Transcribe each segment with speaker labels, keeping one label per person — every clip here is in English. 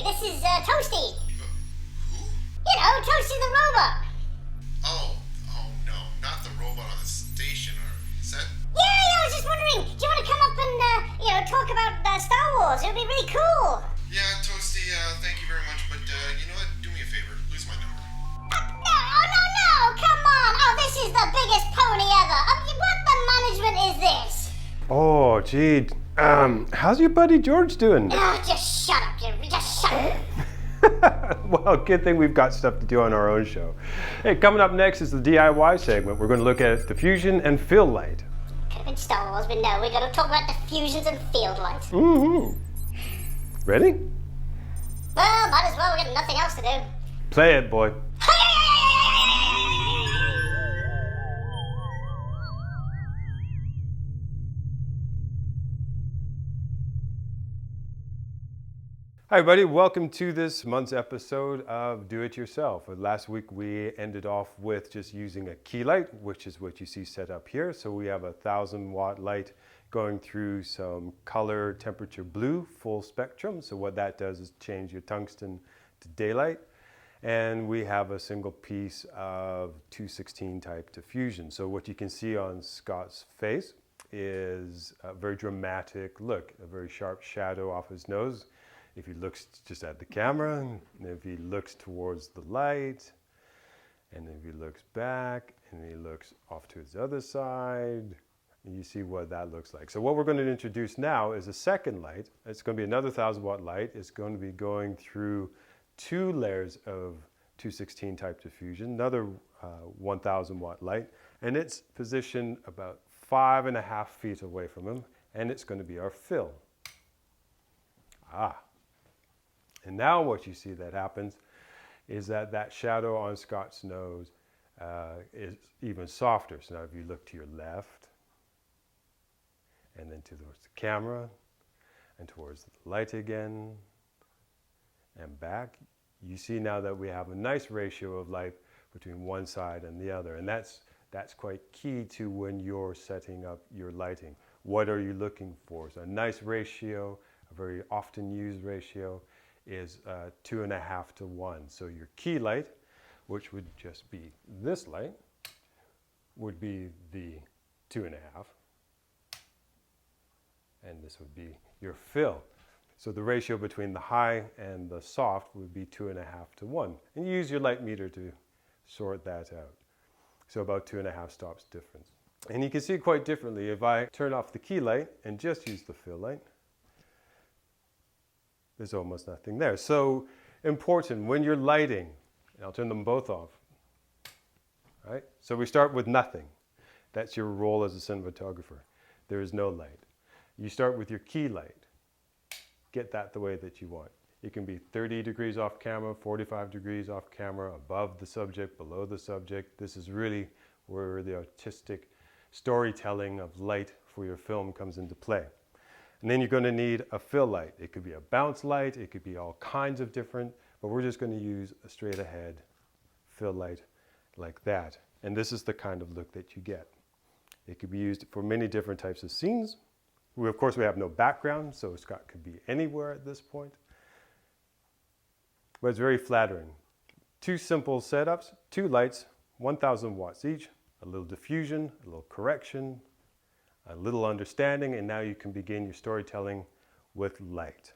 Speaker 1: this is Toasty.
Speaker 2: Who?
Speaker 1: You know, Toasty the robot.
Speaker 2: Oh no, not the robot on the station or set.
Speaker 1: Yeah, I was just wondering, do you want to come up and, talk about Star Wars? It would be really cool.
Speaker 2: Yeah, Toasty, thank you very much, but you know what? Do me a favor, lose my number.
Speaker 1: No, come on. Oh, this is the biggest pony ever. What the management is this?
Speaker 3: Oh, gee. How's your buddy George doing?
Speaker 1: Oh, just shut up, just shut up.
Speaker 3: Well, good thing we've got stuff to do on our own show. Hey, coming up next is the DIY segment. We're going to look at diffusion and field light.
Speaker 1: Could have been Star Wars, but no, we're going to talk about diffusions and field lights.
Speaker 3: Mm-hmm. Ready?
Speaker 1: Well, might as well. We got nothing else to do.
Speaker 3: Play it, boy. Hi everybody, welcome to this month's episode of Do It Yourself. Last week we ended off with just using a key light, which is what you see set up here. So we have a 1,000-watt light going through some color temperature blue, full spectrum. So what that does is change your tungsten to daylight. And we have a single piece of 216 type diffusion. So what you can see on Scott's face is a very dramatic look, a very sharp shadow off his nose. If he looks just at the camera, and if he looks towards the light, and if he looks back, and he looks off to his other side, you see what that looks like. So what we're going to introduce now is a second light. It's going to be another 1,000-watt light. It's going to be going through 2 layers of 216 type diffusion, another 1,000-watt light, and it's positioned about 5.5 feet away from him, and it's going to be our fill. And now what you see that happens is that shadow on Scott's nose is even softer. So now if you look to your left, and then towards the camera, and towards the light again, and back, you see now that we have a nice ratio of light between one side and the other. And that's quite key to when you're setting up your lighting. What are you looking for? So a nice ratio, a very often used ratio, is 2.5 to 1. So your key light, which would just be this light, would be the 2.5. And this would be your fill. So the ratio between the high and the soft would be 2.5 to 1. And you use your light meter to sort that out. So about 2.5 stops difference. And you can see quite differently if I turn off the key light and just use the fill light. There's almost nothing there. So important when you're lighting, and I'll turn them both off. Right? So we start with nothing. That's your role as a cinematographer. There is no light. You start with your key light. Get that the way that you want. It can be 30 degrees off camera, 45 degrees off camera, above the subject, below the subject. This is really where the artistic storytelling of light for your film comes into play. And then you're going to need a fill light. It could be a bounce light, it could be all kinds of different, but we're just going to use a straight ahead fill light like that. And this is the kind of look that you get. It could be used for many different types of scenes. Of course, we have no background, so Scott could be anywhere at this point. But it's very flattering. 2 simple setups, 2 lights, 1,000 watts each, a little diffusion, a little correction, a little understanding, and now you can begin your storytelling with light.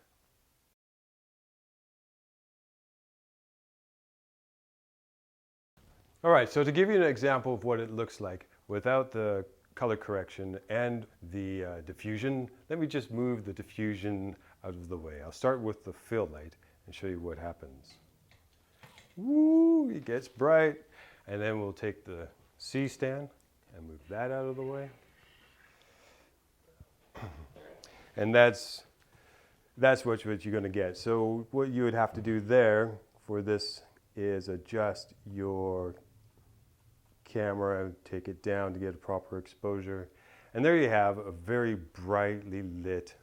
Speaker 3: All right, so to give you an example of what it looks like without the color correction and the diffusion, let me just move the diffusion out of the way. I'll start with the fill light and show you what happens. Woo, it gets bright, and then we'll take the C stand and move that out of the way. And that's what you're going to get. So what you would have to do there for this is adjust your camera, take it down to get a proper exposure. And there you have a very brightly lit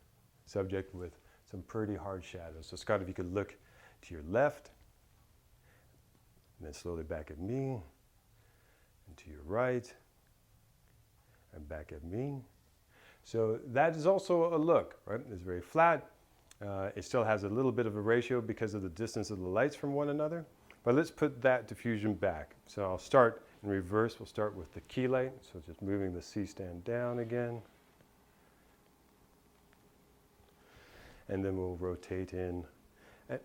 Speaker 3: subject with some pretty hard shadows. So Scott, if you could look to your left, and then slowly back at me, and to your right, and back at me. So that is also a look, right? It's very flat, It still has a little bit of a ratio because of the distance of the lights from one another. But let's put that diffusion back. So I'll start in reverse. We'll start with the key light. So just moving the C stand down again. And then we'll rotate in.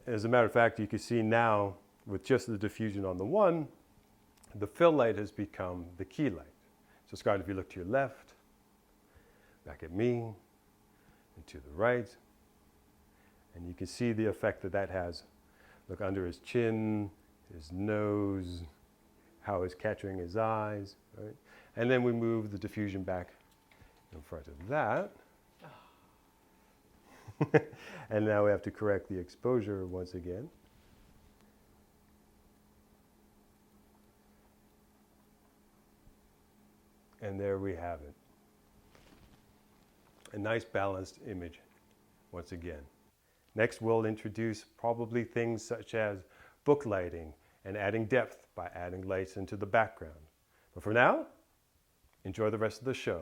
Speaker 3: As a matter of fact, you can see now with just the diffusion on the one, the fill light has become the key light. So Scott, if you look to your left, back at me, and to the right, and you can see the effect that that has. Look under his chin, his nose, how it's catching his eyes, right? And then we move the diffusion back in front of that. And now we have to correct the exposure once again. And there we have it. A nice balanced image once again. Next, we'll introduce probably things such as book lighting and adding depth by adding lights into the background. But for now, enjoy the rest of the show.